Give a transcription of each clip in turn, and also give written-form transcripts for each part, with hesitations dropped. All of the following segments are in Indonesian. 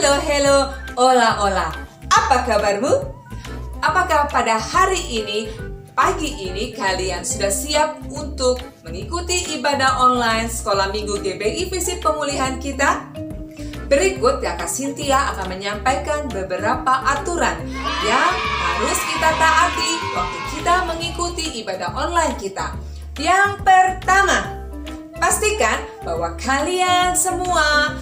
Hello, hola, hola. Apa kabarmu? Apakah pada hari ini, pagi ini kalian sudah siap untuk mengikuti ibadah online Sekolah Minggu GBI Visi Pemulihan kita? Berikut Kakak Cynthia akan menyampaikan beberapa aturan yang harus kita taati waktu kita mengikuti ibadah online kita. Yang pertama, pastikan bahwa kalian semua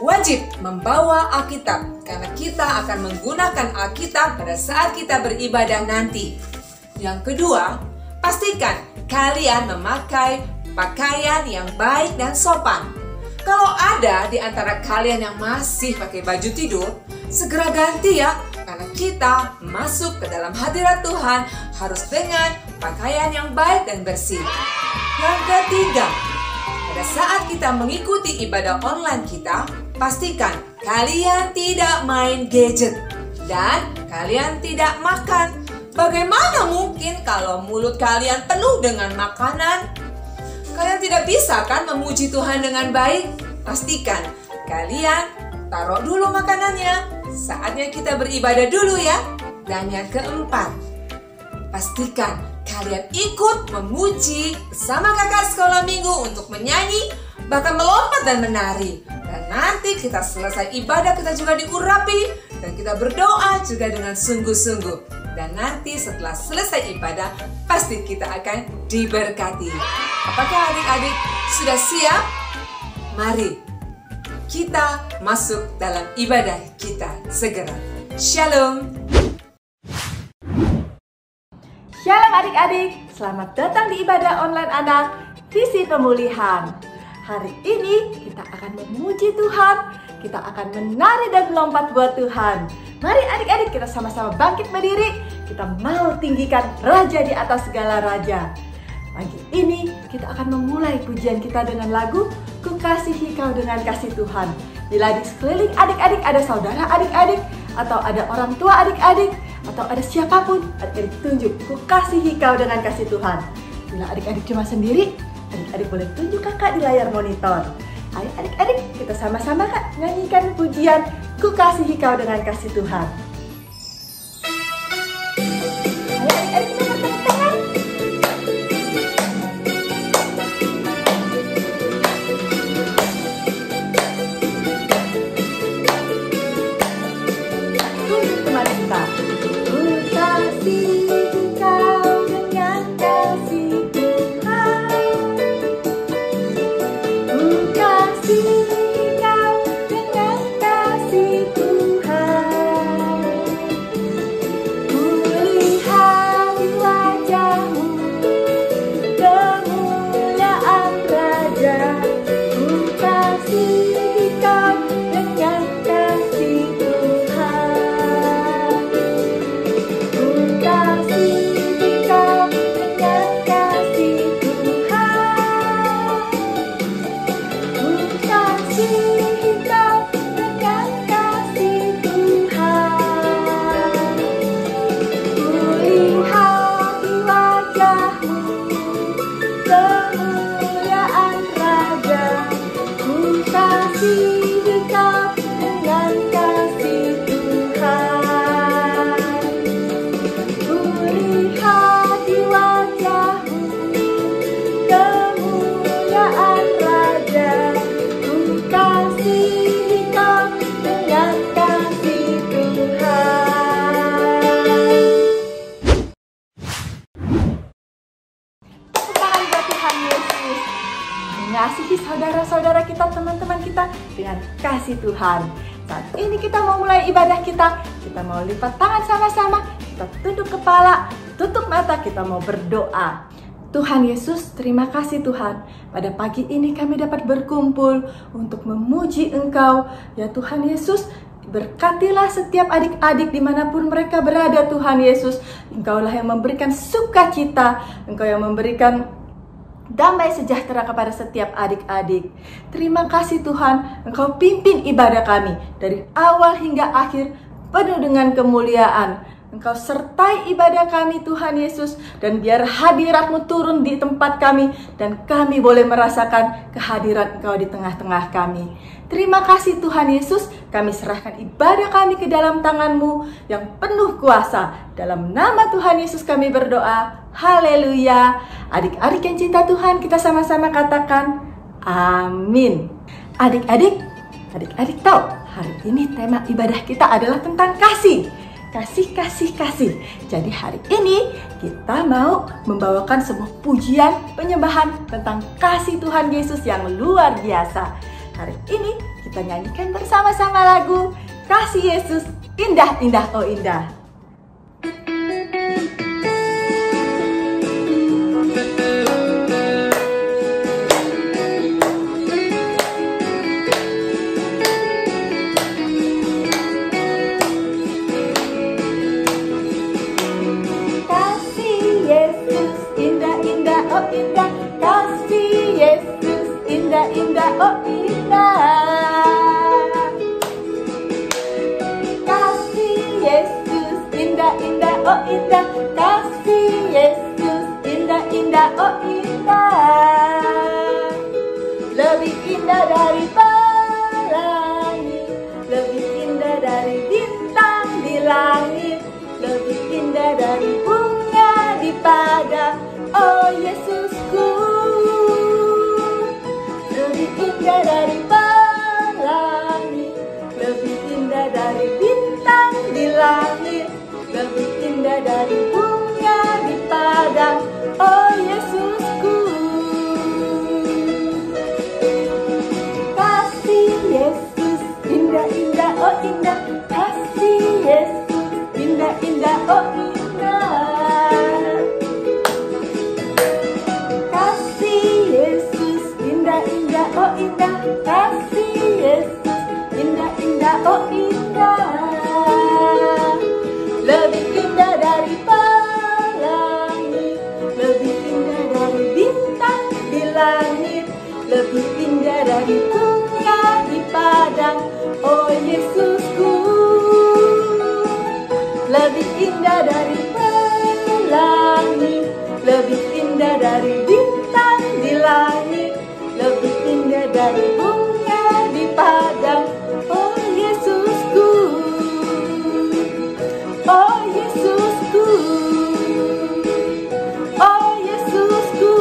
wajib membawa Alkitab karena kita akan menggunakan Alkitab pada saat kita beribadah nanti. Yang kedua, pastikan kalian memakai pakaian yang baik dan sopan. Kalau ada di antara kalian yang masih pakai baju tidur, segera ganti ya, karena kita masuk ke dalam hadirat Tuhan harus dengan pakaian yang baik dan bersih. Yang ketiga, pada saat kita mengikuti ibadah online kita, pastikan kalian tidak main gadget dan kalian tidak makan. Bagaimana mungkin kalau mulut kalian penuh dengan makanan? Kalian tidak bisa kan memuji Tuhan dengan baik? Pastikan kalian taruh dulu makanannya. Saatnya kita beribadah dulu ya. Dan yang keempat, pastikan kalian ikut memuji bersama kakak sekolah minggu untuk menyanyi, bahkan melompat dan menari. Dan nanti kita selesai ibadah, kita juga diurapi dan kita berdoa juga dengan sungguh-sungguh. Dan nanti setelah selesai ibadah, pasti kita akan diberkati. Apakah adik-adik sudah siap? Mari kita masuk dalam ibadah kita segera. Shalom. Shalom adik-adik, selamat datang di ibadah online anak Visi Pemulihan. Hari ini kita akan memuji Tuhan, kita akan menari dan melompat buat Tuhan. Mari adik-adik kita sama-sama bangkit berdiri, kita mau tinggikan Raja di atas segala Raja. Pagi ini kita akan memulai pujian kita dengan lagu Ku Kasihi Kau Dengan Kasih Tuhan. Bila di sekeliling adik-adik ada saudara adik-adik, atau ada orang tua adik-adik, atau ada siapapun, adik-adik tunjuk Ku Kasihi Kau Dengan Kasih Tuhan. Bila adik-adik cuma sendiri, adik-adik boleh tunjuk kakak di layar monitor. Ayo adik-adik kita sama-sama kak nyanyikan pujian Ku Kasihi Kau Dengan Kasih Tuhan. Ayo adik-adik kita bertepuk tangan. Tunjuk teman kita. Ku kasihi kau dengan kasih Tuhan. Ku kasihi kau dengan kasih Tuhan. Ku lihat di wajahmu kemuliaan Raja. Ku kasihi kau dengan kasih Tuhan. Ku kasihi kau dengan kasih Tuhan. Ku kasihi kau dengan kasih Tuhan. Ku lihat di wajahmu kemuliaan Raja. Ku kasihi kau dengan kasih Tuhan. Ku lihat di wajahmu kemuliaan Raja. Ku kasihi kau dengan kasih Tuhan. Tepuk tangan buat Tuhan Yesus. Mengasihi saudara-saudara kita, teman-teman kita dengan kasih Tuhan. Saat ini kita mau mulai ibadah kita. Kita mau lipat tangan sama-sama. Kita tunduk kepala, tutup mata, kita mau berdoa. Tuhan Yesus, terima kasih Tuhan. Pada pagi ini kami dapat berkumpul untuk memuji Engkau. Ya Tuhan Yesus, berkatilah setiap adik-adik dimanapun mereka berada Tuhan Yesus. Engkaulah yang memberikan sukacita. Engkau yang memberikan damai sejahtera kepada setiap adik-adik. Terima kasih Tuhan, Engkau pimpin ibadah kami dari awal hingga akhir penuh dengan kemuliaan. Engkau sertai ibadah kami Tuhan Yesus, dan biar hadirat-Mu turun di tempat kami dan kami boleh merasakan kehadiran Engkau di tengah-tengah kami. Terima kasih Tuhan Yesus, kami serahkan ibadah kami ke dalam tangan-Mu yang penuh kuasa. Dalam nama Tuhan Yesus kami berdoa, haleluya. Adik-adik yang cinta Tuhan, kita sama-sama katakan, amin. Adik-adik tahu, hari ini tema ibadah kita adalah tentang kasih. Kasih, kasih, kasih. Jadi hari ini kita mau membawakan sebuah pujian penyembahan tentang kasih Tuhan Yesus yang luar biasa. Hari ini kita nyanyikan bersama-sama lagu Kasih Yesus Indah, Indah, Oh Indah. Kasih Yesus indah, indah, oh indah. Kasih Yesus indah, indah, oh indah. Kasih Yesus indah, indah, oh indah. Kasih Yesus indah, indah, oh indah. Lebih indah dari pelangi, lebih indah dari bintang di langit, lebih indah dari bunga di padang. Oh Yesusku, lebih indah dari pelangi, lebih indah dari bintang di langit, lebih indah dari bunga di padang. Oh Yesusku, kasih Yesus indah, indah, oh indah. Kasih Yesus indah, indah, oh indah. Kasih Yesus indah, indah, oh indah. Kasih Yesus indah, indah, oh indah. Lebih indah dari pelangi, lebih indah dari bintang di langit, lebih indah dari bunga di padang. Oh Yesusku, lebih indah dari pelangi, lebih indah dari bintang di langit, lebih indah dari bunga di padang. Oh Yesusku, oh Yesusku, oh Yesusku.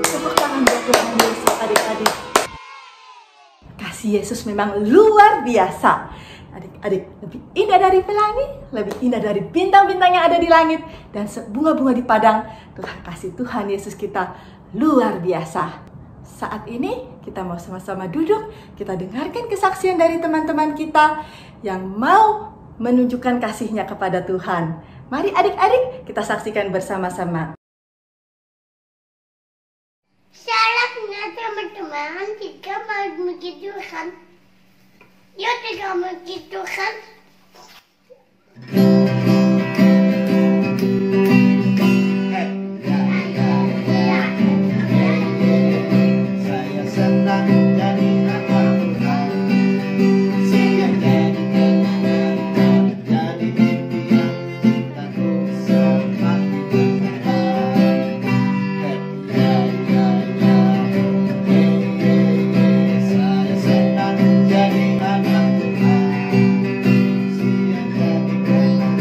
Tepuk tangan buat Tuhan Yesus, adik-adik. Kasih Yesus memang luar biasa. Adik-adik, lebih indah dari pelangi, lebih indah dari bintang-bintang yang ada di langit, dan bunga-bunga di padang. Tuhan, kasih Tuhan Yesus kita luar biasa. Saat ini kita mau sama-sama duduk, kita dengarkan kesaksian dari teman-teman kita yang mau menunjukkan kasihnya kepada Tuhan. Mari adik-adik kita saksikan bersama-sama. Salamnya teman-teman, kita mau memuji Tuhan. Yuk kita memuji Tuhan. Saya senang jadi anak Tuhan. Siang jadi impian, cintaku semakin bertambah. Saya senang jadi anak Tuhan. Siang jadi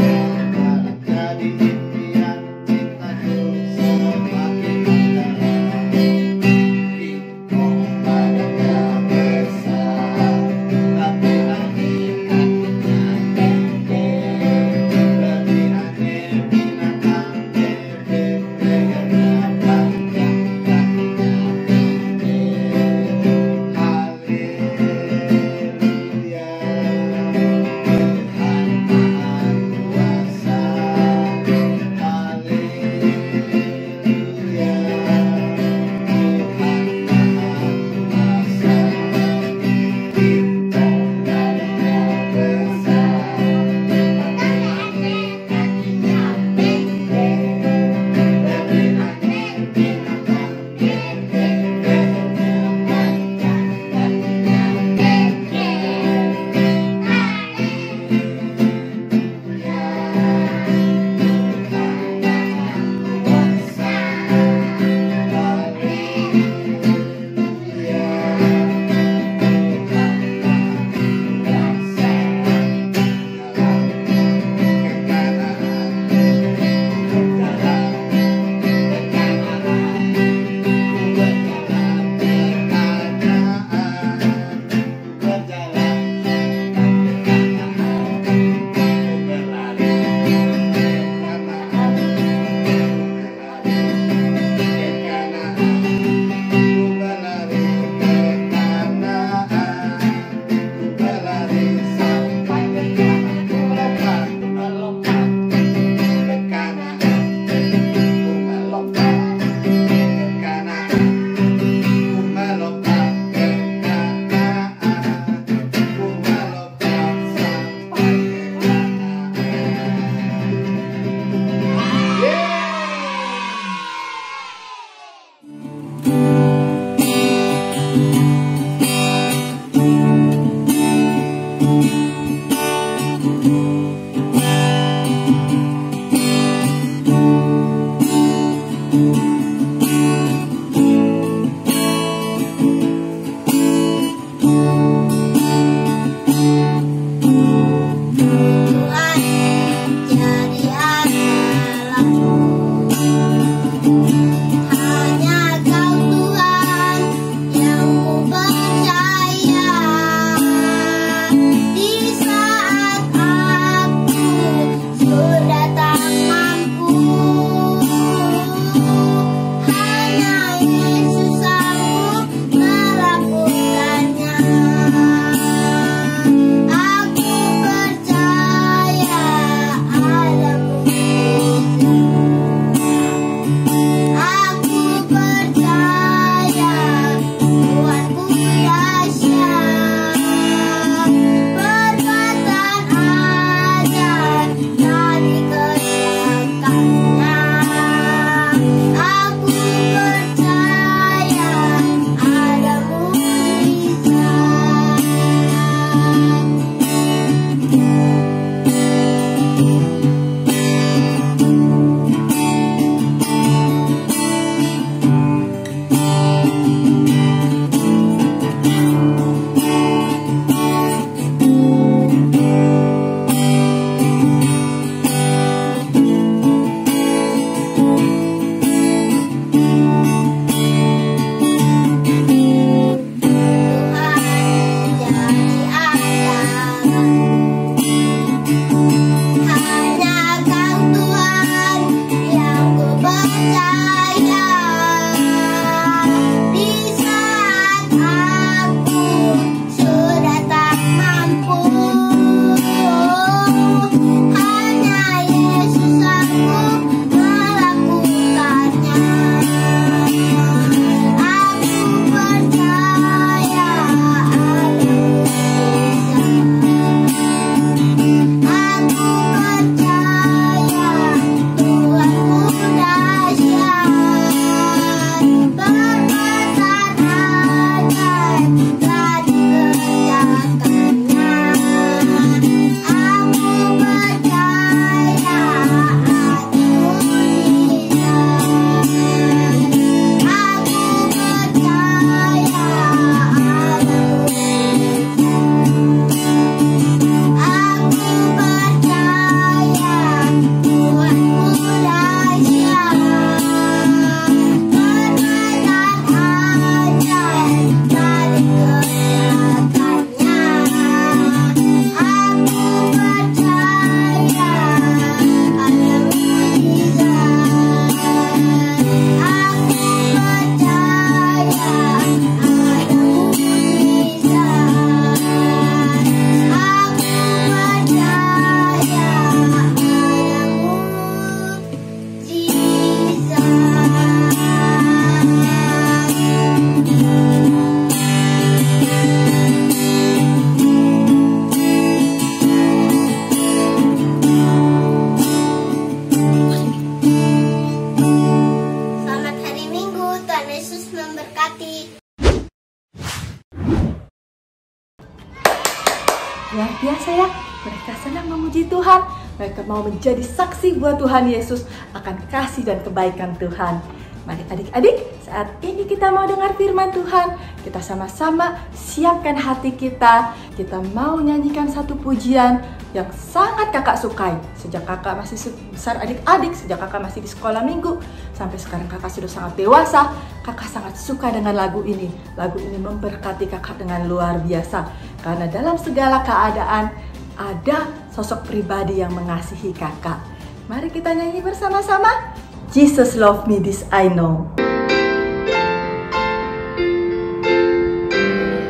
Luar biasa ya, mereka senang memuji Tuhan. Mereka mau menjadi saksi buat Tuhan Yesus akan kasih dan kebaikan Tuhan. Mari adik-adik, saat ini kita mau dengar firman Tuhan. Kita sama-sama siapkan hati kita. Kita mau nyanyikan satu pujian yang sangat kakak sukai. Sejak kakak masih besar adik-adik, sejak kakak masih di sekolah minggu, sampai sekarang kakak sudah sangat dewasa, kakak sangat suka dengan lagu ini. Lagu ini memberkati kakak dengan luar biasa. Karena dalam segala keadaan, ada sosok pribadi yang mengasihi kakak. Mari kita nyanyi bersama-sama. Jesus love me, this I know.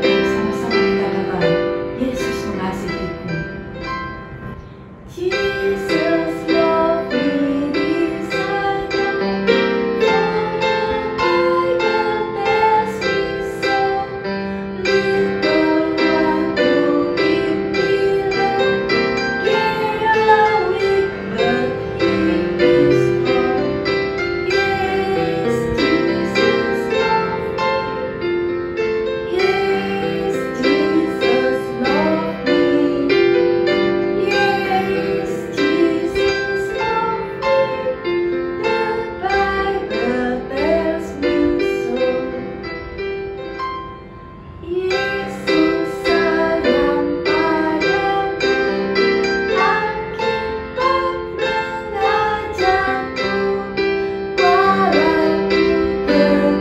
Sama-sama kita katakan, Yesus mengasihiku. Jesus love me, this I know. For the Bible tells me so. Little one who in me love, care weak, but he is strong. Yes, Jesus love me. Yes, Jesus love me. Yes, Jesus love me. The Bible tells me so. Yesus sayang padaku, Alkitab mengajarku, walau kecil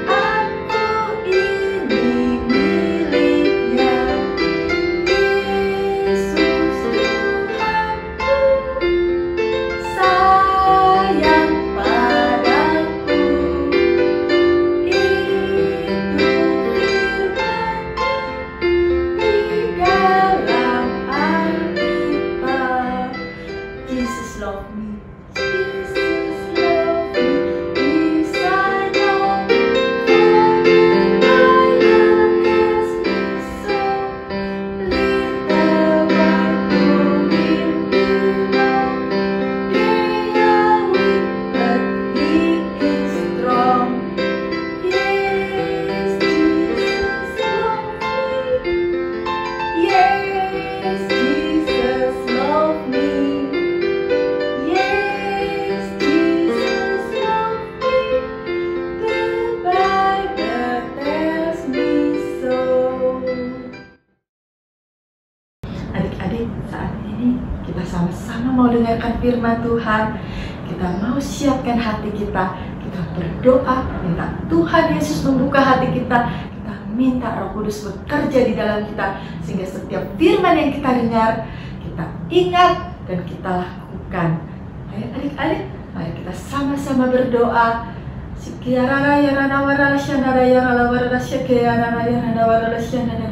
aku ini miliknya. Yesus Tuhanku, sayang padaku. Itu firman di dalam Alkitab. Jesus love me. Jesus love me. This I know. For the Bible tells me so. Little one who in me love, they are weak, but he is strong. Yes, Jesus love me. Yes, Jesus love me. Yes, Jesus love me. The Bible tells me so. Adik-adik, saat ini kita sama-sama mau dengarkan firman Tuhan. Kita mau siapkan hati kita. Kita berdoa, minta Tuhan Yesus membuka hati kita. Kita minta Roh Kudus bekerja di dalam kita, sehingga setiap firman yang kita dengar, kita ingat dan kita lakukan. Ayo adik-adik, mari kita sama-sama berdoa. Sikiarara yarana warala syanara yarala warala syakiarana yarana warala syanara.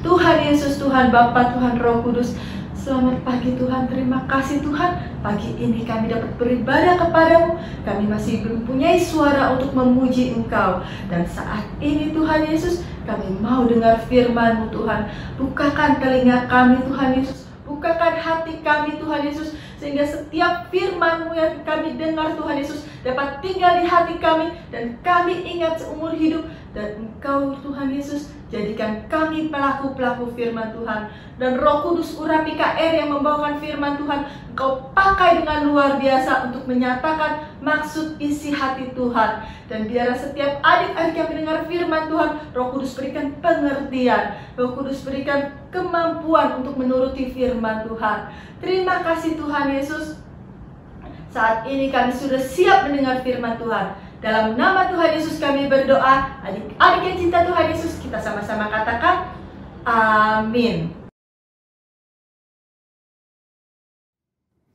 Tuhan Yesus, Tuhan Bapa, Tuhan Roh Kudus, selamat pagi Tuhan, terima kasih Tuhan. Pagi ini kami dapat beribadah kepadamu. Kami masih mempunyai suara untuk memuji Engkau. Dan saat ini Tuhan Yesus, kami mau dengar firman-Mu Tuhan. Bukakan telinga kami Tuhan Yesus. Bukakan hati kami Tuhan Yesus, sehingga setiap firman-Mu yang kami dengar Tuhan Yesus dapat tinggal di hati kami, dan kami ingat seumur hidup. Dan Engkau Tuhan Yesus, jadikan kami pelaku-pelaku firman Tuhan. Dan Roh Kudus urapi KR yang membawakan firman Tuhan, Engkau pakai dengan luar biasa untuk menyatakan maksud isi hati Tuhan. Dan biarlah setiap adik-adik yang mendengar firman Tuhan, Roh Kudus berikan pengertian, Roh Kudus berikan kemampuan untuk menuruti firman Tuhan. Terima kasih Tuhan Yesus. Saat ini kami sudah siap mendengar firman Tuhan. Dalam nama Tuhan Yesus kami berdoa. Adik-adik yang cinta Tuhan Yesus, kita sama-sama katakan amin.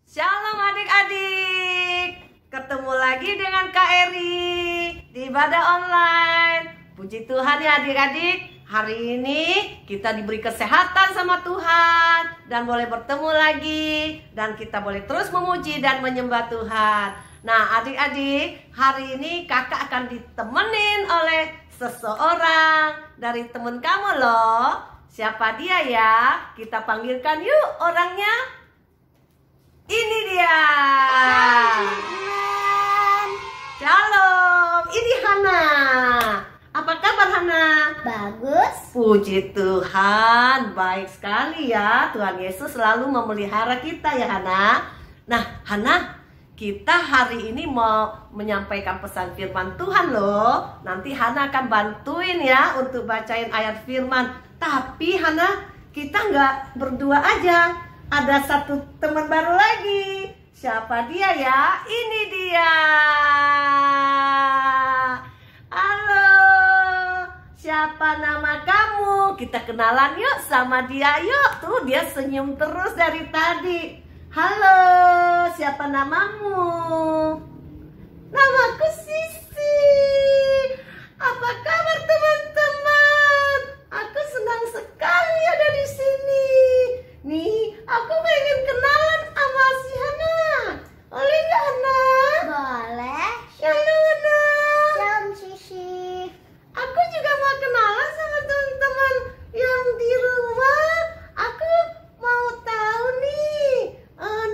Shalom adik-adik, ketemu lagi dengan Kak Eri di ibadah online. Puji Tuhan ya adik-adik, hari ini kita diberi kesehatan sama Tuhan dan boleh bertemu lagi, dan kita boleh terus memuji dan menyembah Tuhan. Nah adik-adik, hari ini kakak akan ditemenin oleh seseorang dari temen kamu loh. Siapa dia ya? Kita panggilkan yuk orangnya. Ini dia. Shalom. Ini Hana. Apa kabar Hana? Bagus. Puji Tuhan, baik sekali ya. Tuhan Yesus selalu memelihara kita ya Hana. Nah Hana, kita hari ini mau menyampaikan pesan firman Tuhan loh. Nanti Hana akan bantuin ya untuk bacain ayat firman. Tapi Hana, kita nggak berdua aja. Ada satu teman baru lagi. Siapa dia ya? Ini dia. Halo, siapa nama kamu? Kita kenalan yuk sama dia yuk. Tuh dia senyum terus dari tadi. Halo, siapa namamu? Namaku Sisi. Apa kabar teman-teman? Aku senang sekali ada di sini. Nih, aku pengen kenalan sama si Hana. Boleh nggak Hana? Boleh. Halo Hana. Salam Sisi. Aku juga mau kenalan sama teman-teman yang di rumah. Aku mau tahu nih,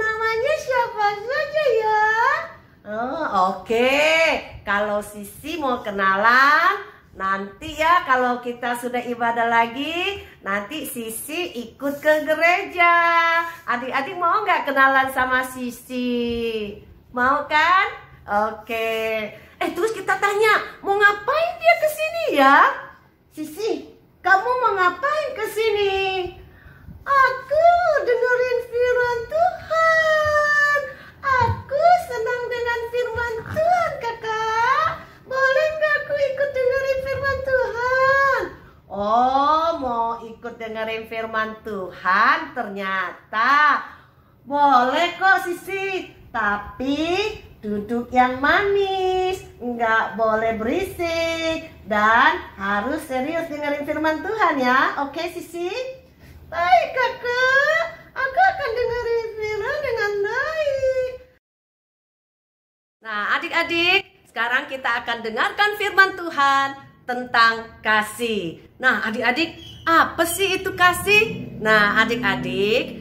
namanya siapa saja ya? Oh, oke. Kalau Sisi mau kenalan, nanti ya kalau kita sudah ibadah lagi, nanti Sisi ikut ke gereja. Adik-adik mau nggak kenalan sama Sisi? Mau kan? Oke. Terus kita tanya, mau ngapain dia ke sini ya? Sisi, kamu mau ngapain ke sini? Aku dengerin firman Tuhan. Aku senang dengan firman Tuhan, Kakak. Boleh nggak aku ikut dengerin firman Tuhan? Oh, mau ikut dengerin firman Tuhan ternyata. Boleh kok Sisi, tapi duduk yang manis, nggak boleh berisik, dan harus serius dengerin firman Tuhan ya. Oke Sisi? Baik Kakak, aku akan dengerin firman dengan baik. Nah adik-adik, sekarang kita akan dengarkan firman Tuhan tentang kasih. Nah adik-adik, apa sih itu kasih? Nah adik-adik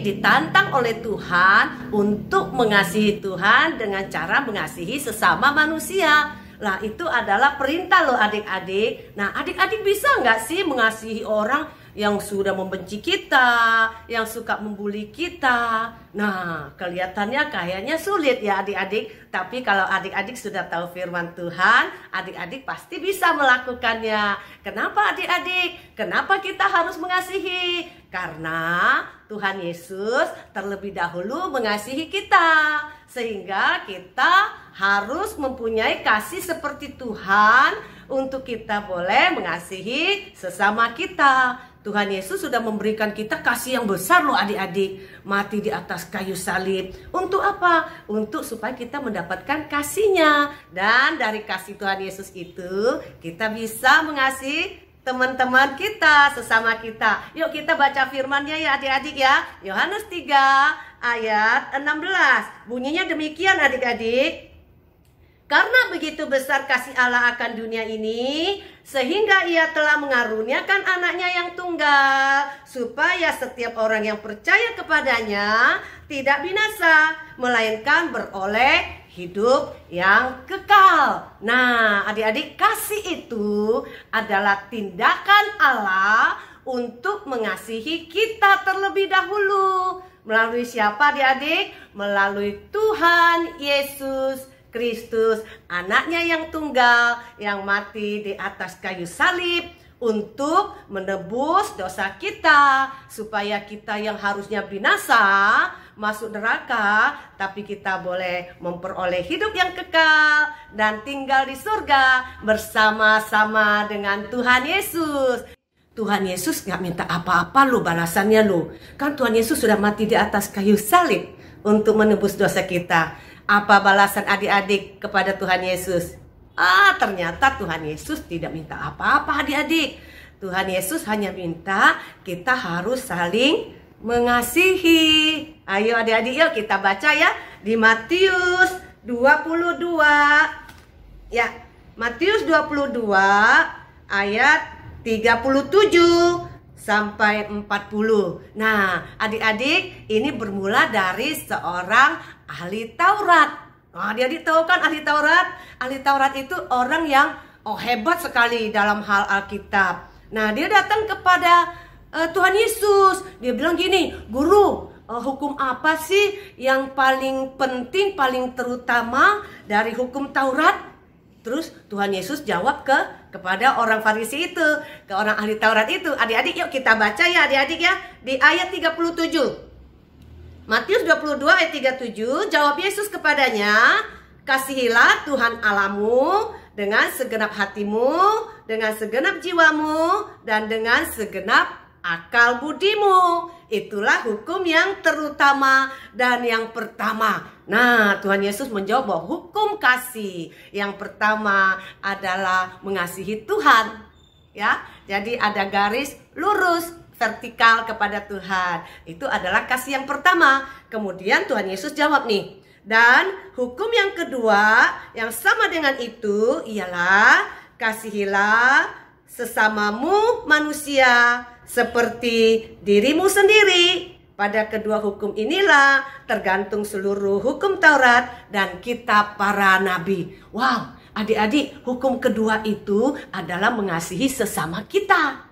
ditantang oleh Tuhan untuk mengasihi Tuhan dengan cara mengasihi sesama manusia. Lah itu adalah perintah loh adik-adik. Nah adik-adik bisa nggak sih mengasihi orang yang sudah membenci kita, yang suka membuli kita? Nah kelihatannya kayaknya sulit ya adik-adik. Tapi kalau adik-adik sudah tahu firman Tuhan, adik-adik pasti bisa melakukannya. Kenapa adik-adik? Kenapa kita harus mengasihi? Karena Tuhan Yesus terlebih dahulu mengasihi kita, sehingga kita harus mempunyai kasih seperti Tuhan untuk kita boleh mengasihi sesama kita. Tuhan Yesus sudah memberikan kita kasih yang besar loh adik-adik. Mati di atas kayu salib. Untuk apa? Untuk supaya kita mendapatkan kasih-Nya. Dan dari kasih Tuhan Yesus itu kita bisa mengasihi teman-teman kita, sesama kita. Yuk kita baca firman-Nya ya adik-adik ya. Yohanes 3 ayat 16. Bunyinya demikian adik-adik. Karena begitu besar kasih Allah akan dunia ini, sehingga Ia telah mengaruniakan anaknya yang tunggal, supaya setiap orang yang percaya kepadanya tidak binasa, melainkan beroleh hidup yang kekal. Nah, adik-adik, kasih itu adalah tindakan Allah untuk mengasihi kita terlebih dahulu. Melalui siapa adik-adik? Melalui Tuhan Yesus Kristus, anaknya yang tunggal, yang mati di atas kayu salib untuk menebus dosa kita, supaya kita yang harusnya binasa masuk neraka, tapi kita boleh memperoleh hidup yang kekal dan tinggal di surga bersama-sama dengan Tuhan Yesus. Tuhan Yesus gak minta apa-apa lo balasannya lo. Kan Tuhan Yesus sudah mati di atas kayu salib untuk menebus dosa kita. Apa balasan adik-adik kepada Tuhan Yesus? Ternyata Tuhan Yesus tidak minta apa-apa adik-adik. Tuhan Yesus hanya minta kita harus saling mengasihi. Ayo adik-adik yuk kita baca ya. Di Matius 22. Ya, Matius 22 ayat 37 sampai 40. Nah, adik-adik, ini bermula dari seorang ahli Taurat. Nah, adik-adik tahu kan ahli Taurat? Ahli Taurat itu orang yang hebat sekali dalam hal Alkitab. Nah, dia datang kepada Tuhan Yesus. Dia bilang gini, "Guru, hukum apa sih yang paling penting, paling terutama dari hukum Taurat?" Terus Tuhan Yesus jawab kepada orang Farisi itu, ke orang ahli Taurat itu. Adik-adik yuk kita baca ya adik-adik ya. Di ayat 37. Matius 22 ayat 37, jawab Yesus kepadanya, "Kasihilah Tuhan Allahmu dengan segenap hatimu, dengan segenap jiwamu, dan dengan segenap akal budimu." Itulah hukum yang terutama dan yang pertama. Nah, Tuhan Yesus menjawab bahwa hukum kasih yang pertama adalah mengasihi Tuhan. Ya, jadi ada garis lurus vertikal kepada Tuhan. Itu adalah kasih yang pertama. Kemudian Tuhan Yesus jawab nih. Dan hukum yang kedua yang sama dengan itu ialah kasihilah sesamamu manusia seperti dirimu sendiri. Pada kedua hukum inilah tergantung seluruh hukum Taurat dan kitab para nabi. Wow, adik-adik, hukum kedua itu adalah mengasihi sesama kita,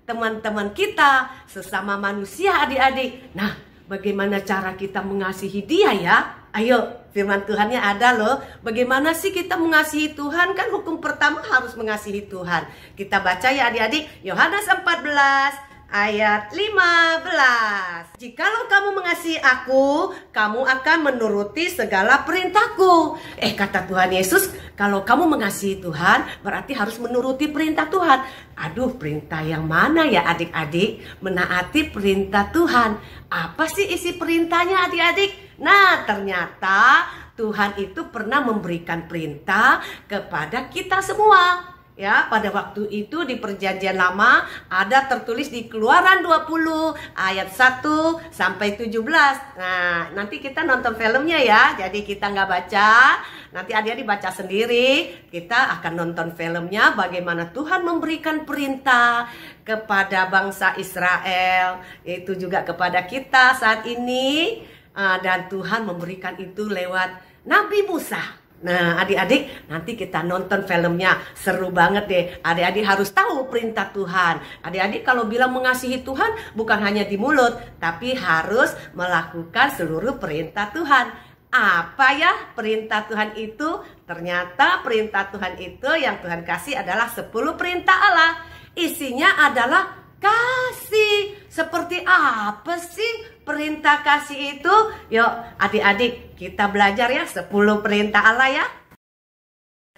teman-teman kita, sesama manusia adik-adik. Nah, bagaimana cara kita mengasihi dia ya? Ayo, firman Tuhannya ada loh. Bagaimana sih kita mengasihi Tuhan? Kan hukum pertama harus mengasihi Tuhan. Kita baca ya adik-adik, Yohanes 14 ayat 15. "Jikalau kamu mengasihi aku, kamu akan menuruti segala perintahku." Kata Tuhan Yesus, kalau kamu mengasihi Tuhan, berarti harus menuruti perintah Tuhan. Aduh, perintah yang mana ya adik-adik? Menaati perintah Tuhan. Apa sih isi perintahnya adik-adik? Nah, ternyata Tuhan itu pernah memberikan perintah kepada kita semua. Ya, pada waktu itu di Perjanjian Lama ada tertulis di Keluaran 20 ayat 1 sampai 17. Nah, nanti kita nonton filmnya ya. Jadi kita nggak baca, nanti adik-adik baca sendiri. Kita akan nonton filmnya bagaimana Tuhan memberikan perintah kepada bangsa Israel, itu juga kepada kita saat ini. Dan Tuhan memberikan itu lewat Nabi Musa. Nah, adik-adik, nanti kita nonton filmnya. Seru banget deh. Adik-adik harus tahu perintah Tuhan. Adik-adik kalau bilang mengasihi Tuhan bukan hanya di mulut, tapi harus melakukan seluruh perintah Tuhan. Apa ya perintah Tuhan itu? Ternyata perintah Tuhan itu yang Tuhan kasih adalah 10 perintah Allah. Isinya adalah kasih. Seperti apa sih perintah kasih itu? Yuk adik-adik kita belajar ya 10 perintah Allah ya.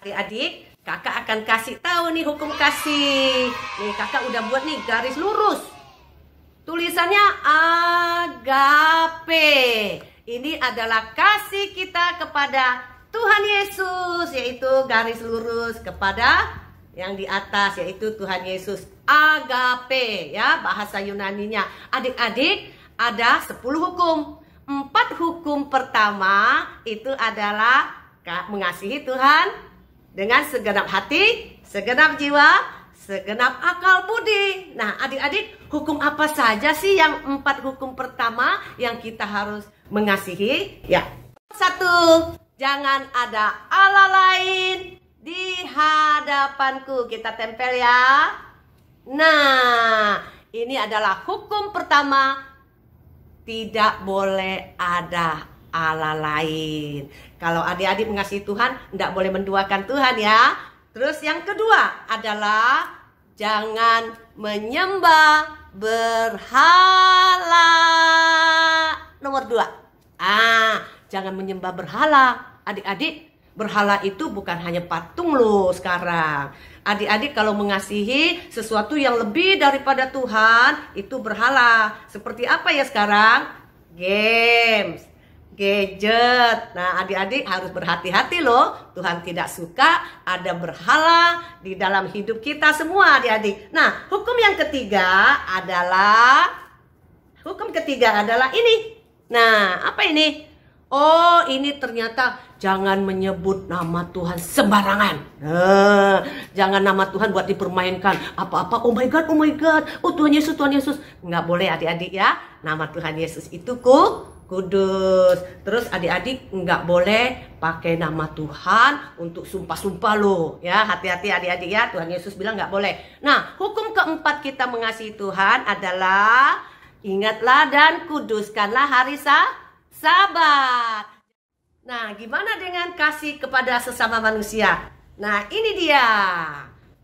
Adik-adik, kakak akan kasih tahu nih hukum kasih. Nih kakak udah buat nih garis lurus. Tulisannya agape. Ini adalah kasih kita kepada Tuhan Yesus, yaitu garis lurus kepada yang di atas, yaitu Tuhan Yesus. Agape ya bahasa Yunaninya. Adik-adik, ada 10 hukum. 4 hukum pertama itu adalah mengasihi Tuhan dengan segenap hati, segenap jiwa, segenap akal budi. Nah adik-adik, hukum apa saja sih yang 4 hukum pertama yang kita harus mengasihi? Ya, 1, jangan ada Allah lain di hadapanku. Kita tempel ya. Nah, ini adalah hukum pertama. Tidak boleh ada Allah lain. Kalau adik-adik mengasihi Tuhan, tidak boleh menduakan Tuhan ya. Terus yang kedua adalah jangan menyembah berhala. Nomor 2, jangan menyembah berhala. Adik-adik, berhala itu bukan hanya patung loh sekarang. Adik-adik kalau mengasihi sesuatu yang lebih daripada Tuhan, itu berhala. Seperti apa ya sekarang? Games, gadget. Nah adik-adik harus berhati-hati loh. Tuhan tidak suka ada berhala di dalam hidup kita semua adik-adik. Nah hukum ketiga adalah ini. Nah apa ini? Oh ini ternyata jangan menyebut nama Tuhan sembarangan. Jangan nama Tuhan buat dipermainkan. Apa-apa, oh my God, oh Tuhan Yesus. Nggak boleh adik-adik ya. Nama Tuhan Yesus itu kudus. Terus adik-adik nggak boleh pakai nama Tuhan untuk sumpah-sumpah loh ya. Hati-hati adik-adik ya, Tuhan Yesus bilang nggak boleh. Nah, hukum keempat kita mengasihi Tuhan adalah ingatlah dan kuduskanlah hari Sabat. Nah, gimana dengan kasih kepada sesama manusia? Nah, ini dia.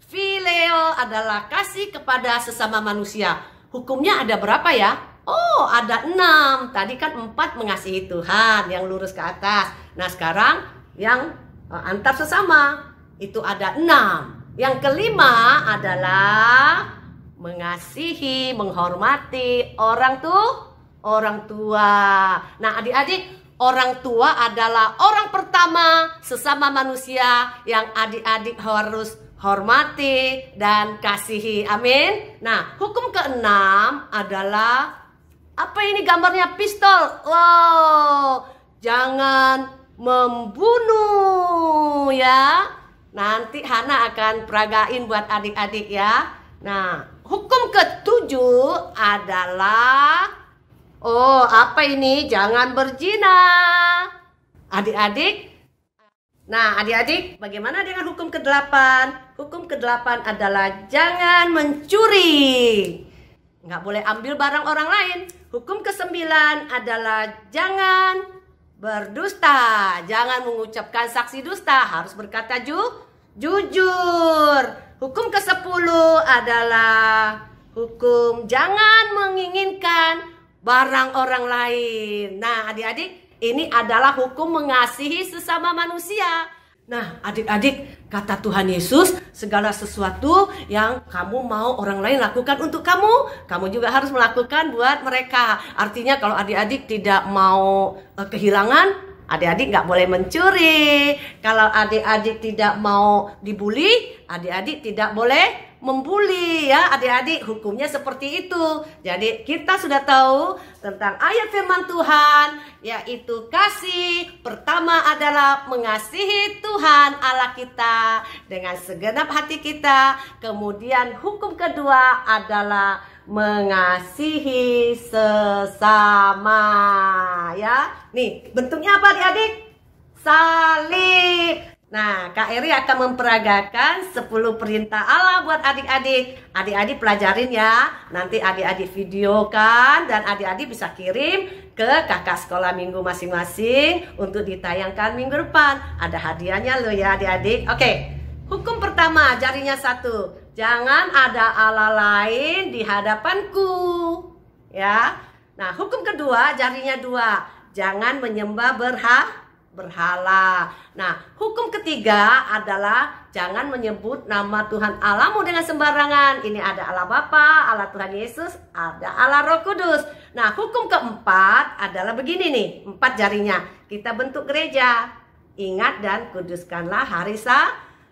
Phileo adalah kasih kepada sesama manusia. Hukumnya ada berapa ya? Oh, ada 6. Tadi kan 4 mengasihi Tuhan yang lurus ke atas. Nah, sekarang yang antar sesama itu ada 6. Yang kelima adalah mengasihi, menghormati orang tua. Nah, adik-adik, orang tua adalah orang pertama sesama manusia yang adik-adik harus hormati dan kasihi. Amin. Nah, hukum keenam adalah apa ini gambarnya? Pistol. Wow, jangan membunuh ya. Nanti Hana akan peragain buat adik-adik ya. Nah, hukum ketujuh adalah apa ini? Jangan berzina. Adik-adik. Nah, adik-adik, bagaimana dengan hukum ke-8? Hukum ke-8 adalah jangan mencuri. Nggak boleh ambil barang orang lain. Hukum ke-9 adalah jangan berdusta. Jangan mengucapkan saksi dusta. Harus berkata jujur. Hukum ke-10 adalah hukum jangan menginginkan barang orang lain. Nah, adik-adik, ini adalah hukum mengasihi sesama manusia. Nah, adik-adik, kata Tuhan Yesus, segala sesuatu yang kamu mau orang lain lakukan untuk kamu, kamu juga harus melakukan buat mereka. Artinya kalau adik-adik tidak mau kehilangan, adik-adik nggak boleh mencuri. Kalau adik-adik tidak mau dibully, adik-adik tidak boleh membuli ya adik-adik, hukumnya seperti itu. Jadi kita sudah tahu tentang ayat firman Tuhan, yaitu kasih. Pertama adalah mengasihi Tuhan Allah kita dengan segenap hati kita. Kemudian hukum kedua adalah mengasihi sesama ya. Nih bentuknya apa adik-adik? Salib. Nah, Kak Eri akan memperagakan 10 perintah Allah buat adik-adik. Adik-adik pelajarin ya. Nanti adik-adik videokan dan adik-adik bisa kirim ke kakak sekolah minggu masing-masing untuk ditayangkan minggu depan. Ada hadiahnya loh ya adik-adik. Oke, hukum pertama jarinya 1. Jangan ada Allah lain di hadapanku. Ya. Nah, hukum kedua jarinya 2. Jangan menyembah berhala. Nah, hukum ketiga adalah jangan menyebut nama Tuhan Allahmu dengan sembarangan. Ini ada Allah Bapa, Allah Tuhan Yesus, ada Allah Roh Kudus. Nah, hukum keempat adalah begini nih, 4 jarinya. Kita bentuk gereja. Ingat dan kuduskanlah hari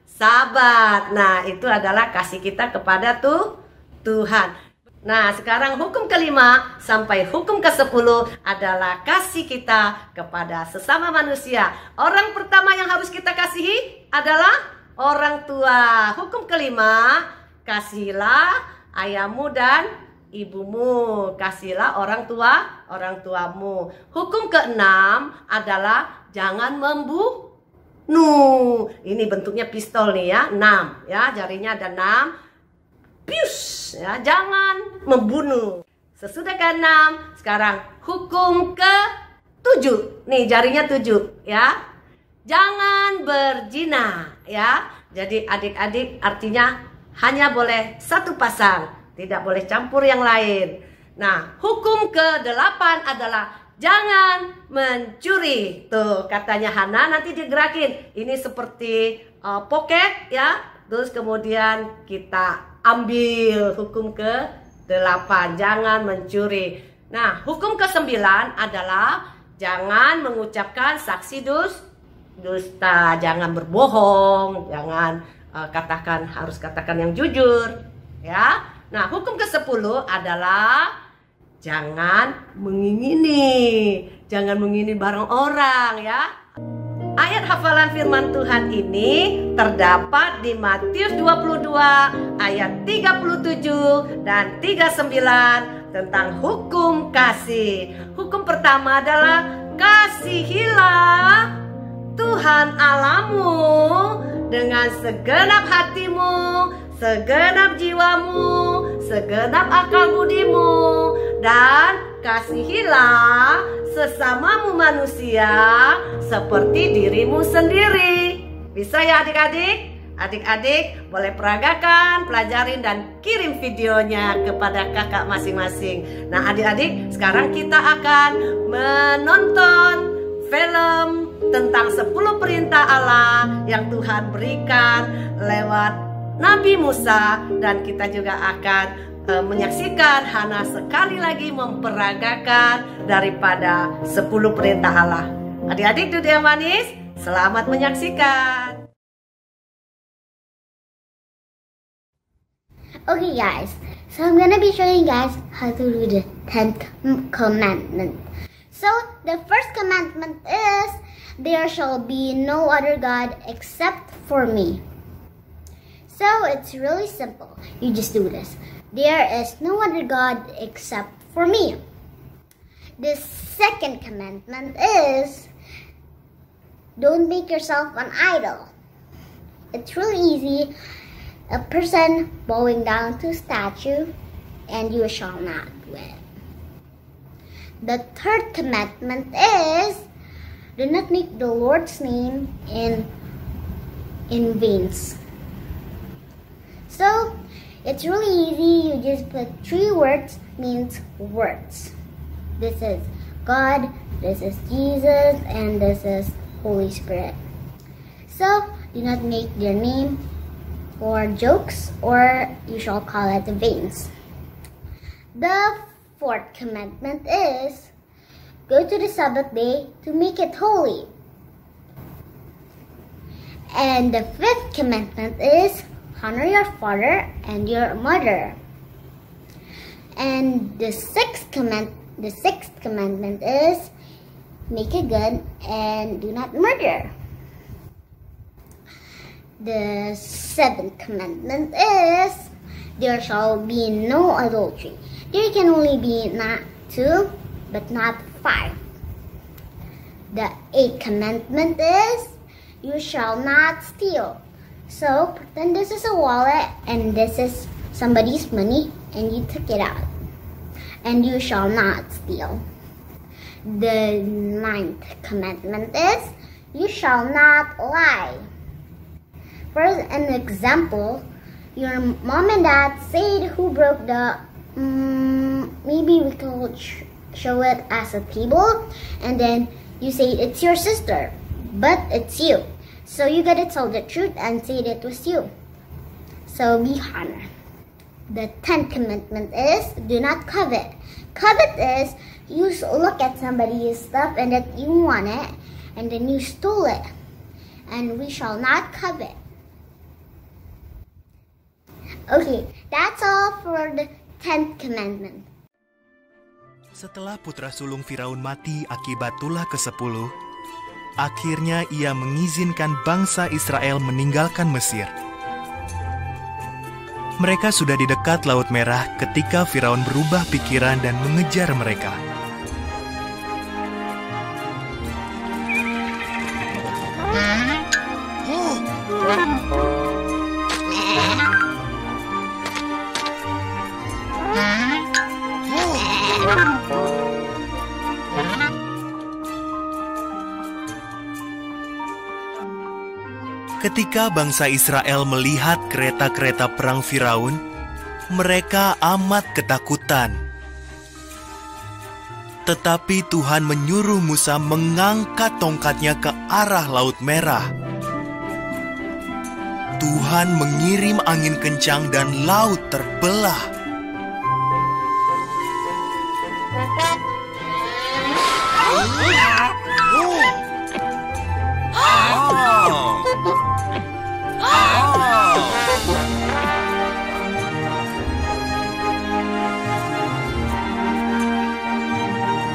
Sabat. Nah, itu adalah kasih kita kepada Tuhan. Nah, sekarang hukum kelima sampai hukum ke-10 adalah kasih kita kepada sesama manusia. Orang pertama yang harus kita kasihi adalah orang tua. Hukum kelima, kasihilah ayahmu dan ibumu. Kasihilah orang tuamu. Hukum keenam adalah jangan membunuh. Ini bentuknya pistol nih ya, 6 ya, jarinya ada 6. Pius ya, jangan membunuh. Sesudah ke-6, sekarang hukum ke-7. Nih jarinya 7 ya. Jangan berzina ya. Jadi adik-adik artinya hanya boleh 1 pasang, tidak boleh campur yang lain. Nah, hukum ke-8 adalah jangan mencuri. Tuh katanya Hana nanti digerakin. Ini seperti pocket ya. Terus kemudian kita ambil hukum ke-8, jangan mencuri. Nah, hukum ke-9 adalah jangan mengucapkan saksi dusta, jangan berbohong, jangan harus katakan yang jujur, ya. Nah, hukum ke-10 adalah jangan mengingini barang orang, ya. Ayat hafalan firman Tuhan ini terdapat di Matius 22 ayat 37 dan 39 tentang hukum kasih. Hukum pertama adalah kasihilah Tuhan Allahmu dengan segenap hatimu, segenap jiwamu, segenap akal budimu, dan kasihilah sesamamu manusia seperti dirimu sendiri. Bisa ya adik-adik? Adik-adik boleh peragakan, pelajarin, dan kirim videonya kepada kakak masing-masing. Nah adik-adik, sekarang kita akan menonton film tentang 10 perintah Allah yang Tuhan berikan lewat Nabi Musa. Dan kita juga akan menyaksikan Hana sekali lagi memperagakan daripada 10 perintah Allah. Adik-adik duduk yang manis, selamat menyaksikan. Okay guys, so I'm gonna be showing you guys how to do the 10th commandment. So the first commandment is, there shall be no other God except for me. So it's really simple. You just do this. There is no other God except for me. The second commandment is, don't make yourself an idol. It's really easy. A person bowing down to a statue, and you shall not do it. The third commandment is, do not make the Lord's name in vain. So it's really easy. You just put 3 words, means words. This is God, this is Jesus, and this is Holy Spirit. So do not make their name or jokes, or you shall call it veins. The fourth commandment is, go to the Sabbath day to make it holy. And the fifth commandment is, honor your father and your mother. And the sixth commandment is, make a gun and do not murder. The seventh commandment is, there shall be no adultery. There can only be not 2, but not 5. The eighth commandment is, you shall not steal. So pretend this is a wallet and this is somebody's money and you took it out. And you shall not steal. The ninth commandment is, you shall not lie. For an example, your mom and dad said who broke the, maybe we could show it as a table, and then you say it's your sister, but it's you. So you gotta tell the truth and say that it was you. So be honor. The 10th commandment is, do not covet. Covet is, you look at somebody's stuff and that you want it, and then you stole it. And we shall not covet. Okay, that's all for the 10th commandment. Setelah putra sulung Firaun mati akibat tulah ke-10, akhirnya ia mengizinkan bangsa Israel meninggalkan Mesir. Mereka sudah di dekat Laut Merah ketika Firaun berubah pikiran dan mengejar mereka. Ketika bangsa Israel melihat kereta-kereta perang Firaun, mereka amat ketakutan. Tetapi Tuhan menyuruh Musa mengangkat tongkatnya ke arah Laut Merah. Tuhan mengirim angin kencang dan laut terbelah.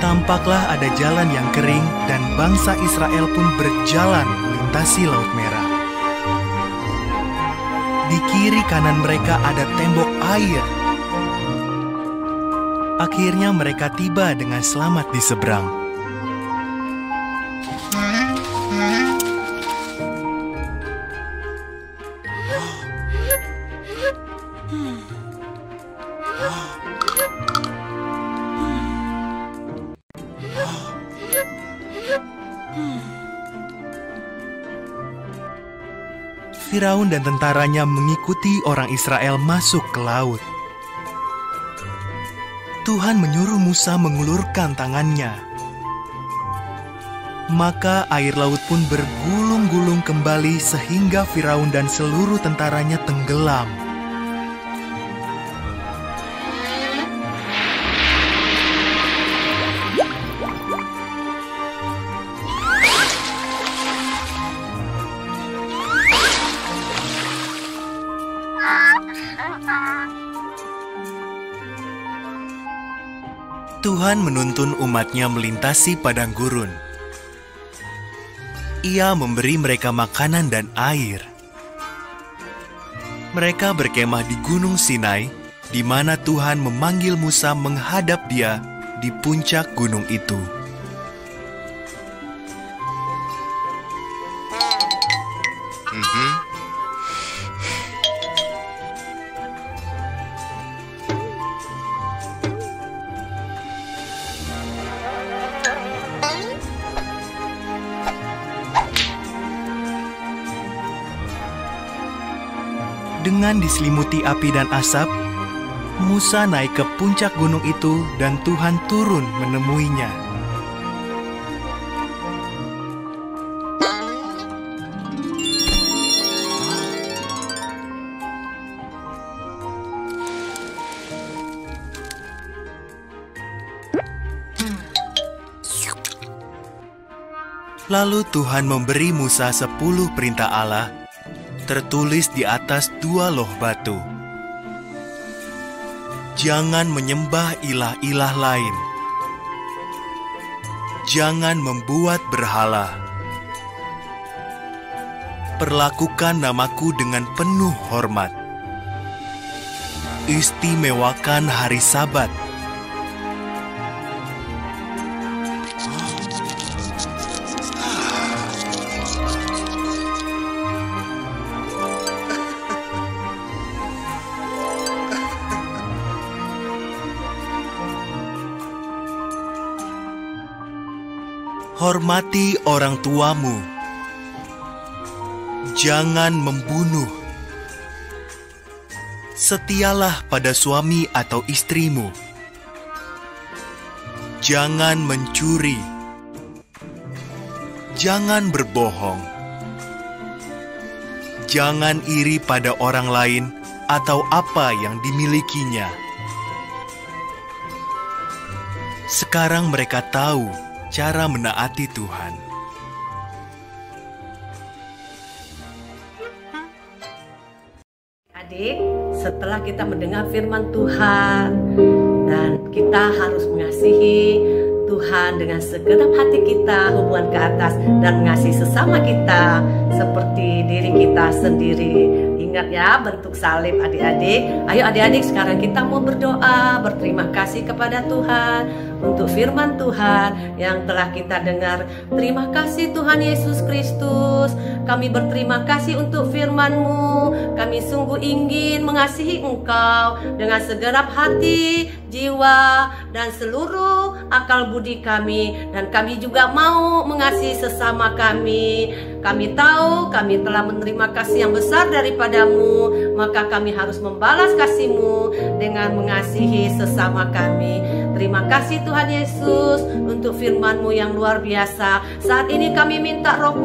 Tampaklah ada jalan yang kering dan bangsa Israel pun berjalan melintasi Laut Merah. Di kiri kanan mereka ada tembok air. Akhirnya mereka tiba dengan selamat di seberang. Firaun dan tentaranya mengikuti orang Israel masuk ke laut. Tuhan menyuruh Musa mengulurkan tangannya. Maka air laut pun bergulung-gulung kembali sehingga Firaun dan seluruh tentaranya tenggelam. Tuhan menuntun umatnya melintasi padang gurun. Ia memberi mereka makanan dan air. Mereka berkemah di Gunung Sinai, di mana Tuhan memanggil Musa menghadap Dia di puncak gunung itu. Dengan diselimuti api dan asap, Musa naik ke puncak gunung itu dan Tuhan turun menemuinya. Lalu Tuhan memberi Musa 10 perintah Allah tertulis di atas 2 loh batu. Jangan menyembah ilah-ilah lain. Jangan membuat berhala. Perlakukan namaku dengan penuh hormat. Istimewakan hari Sabat. Hormati orang tuamu. Jangan membunuh. Setialah pada suami atau istrimu. Jangan mencuri. Jangan berbohong. Jangan iri pada orang lain atau apa yang dimilikinya. Sekarang mereka tahu cara menaati Tuhan. Adik, setelah kita mendengar firman Tuhan dan kita harus mengasihi Tuhan dengan segenap hati kita, hubungan ke atas, dan mengasihi sesama kita seperti diri kita sendiri. Ingat ya bentuk salib adik-adik. Ayo adik-adik sekarang kita mau berdoa, berterima kasih kepada Tuhan untuk firman Tuhan yang telah kita dengar. Terima kasih Tuhan Yesus Kristus. Kami berterima kasih untuk firman-Mu. Kami sungguh ingin mengasihi Engkau dengan segenap hati, jiwa, dan seluruh akal budi kami. Dan kami juga mau mengasihi sesama kami. Kami tahu kami telah menerima kasih yang besar daripada-Mu, maka kami harus membalas kasih-Mu dengan mengasihi sesama kami. Terima kasih Tuhan Yesus untuk firman-Mu yang luar biasa. Saat ini kami minta Roh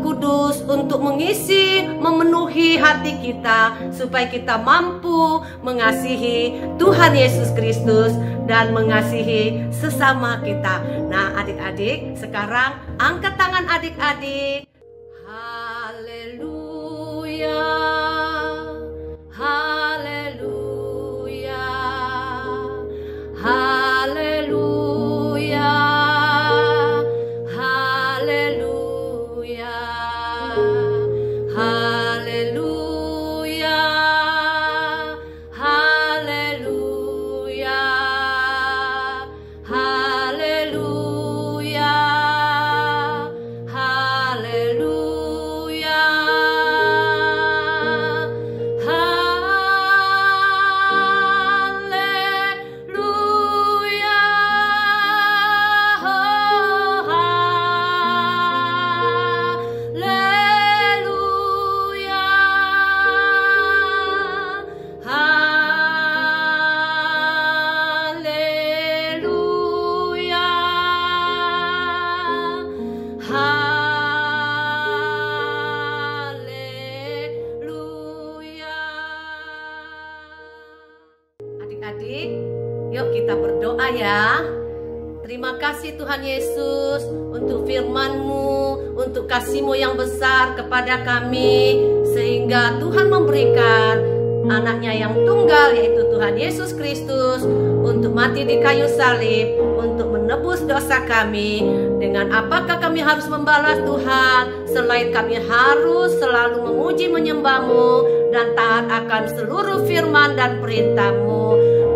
Kudus untuk mengisi, memenuhi hati kita supaya kita mampu mengasihi Tuhan Yesus Kristus dan mengasihi sesama kita. Nah, adik-adik, sekarang angkat tangan adik-adik. Haleluya. Haleluya. Haleluya. Haleluya. Haleluya. Haleluya. Yuk kita berdoa ya. Terima kasih Tuhan Yesus untuk firman-Mu, untuk kasih-Mu yang besar kepada kami, sehingga Tuhan memberikan anaknya yang tunggal, yaitu Tuhan Yesus Kristus, untuk mati di kayu salib, untuk menebus dosa kami. Dengan apakah kami harus membalas Tuhan, selain kami harus selalu memuji menyembah-Mu dan taat akan seluruh firman dan perintah-Mu.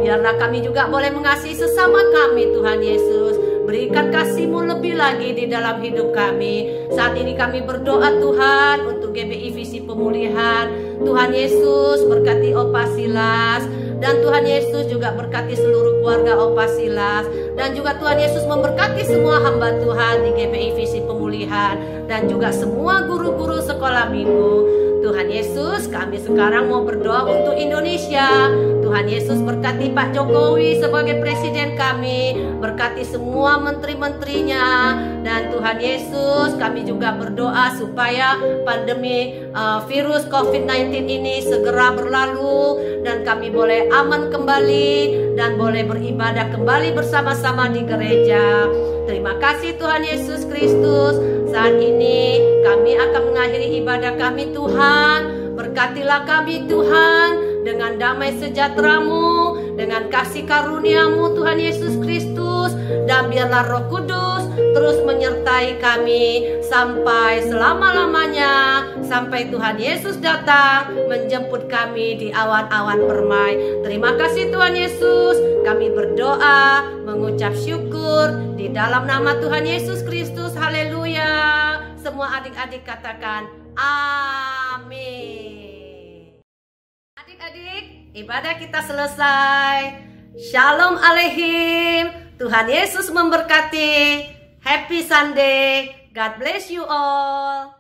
Biarlah kami juga boleh mengasihi sesama kami Tuhan Yesus. Berikan kasih-Mu lebih lagi di dalam hidup kami. Saat ini kami berdoa Tuhan untuk GBI Visi Pemulihan. Tuhan Yesus berkati Opa Silas. Dan Tuhan Yesus juga berkati seluruh keluarga Opa Silas. Dan juga Tuhan Yesus memberkati semua hamba Tuhan di GBI Visi Pemulihan. Dan juga semua guru-guru sekolah minggu. Tuhan Yesus, kami sekarang mau berdoa untuk Indonesia. Tuhan Yesus berkati Pak Jokowi sebagai presiden kami, berkati semua menteri-menterinya. Dan Tuhan Yesus, kami juga berdoa supaya pandemi virus COVID-19 ini segera berlalu dan kami boleh aman kembali dan boleh beribadah kembali bersama-sama di gereja. Terima kasih Tuhan Yesus Kristus. Saat ini kami akan mengakhiri ibadah kami Tuhan. Berkatilah kami Tuhan dengan damai sejahtera-Mu, dengan kasih karunia-Mu Tuhan Yesus Kristus. Dan biarlah Roh Kudus terus menyertai kami sampai selama-lamanya, sampai Tuhan Yesus datang menjemput kami di awan-awan permai. Terima kasih Tuhan Yesus. Kami berdoa, mengucap syukur di dalam nama Tuhan Yesus Kristus. Haleluya. Semua adik-adik katakan amin. Adik-adik, ibadah kita selesai. Shalom Aleichem. Tuhan Yesus memberkati. Happy Sunday. God bless you all.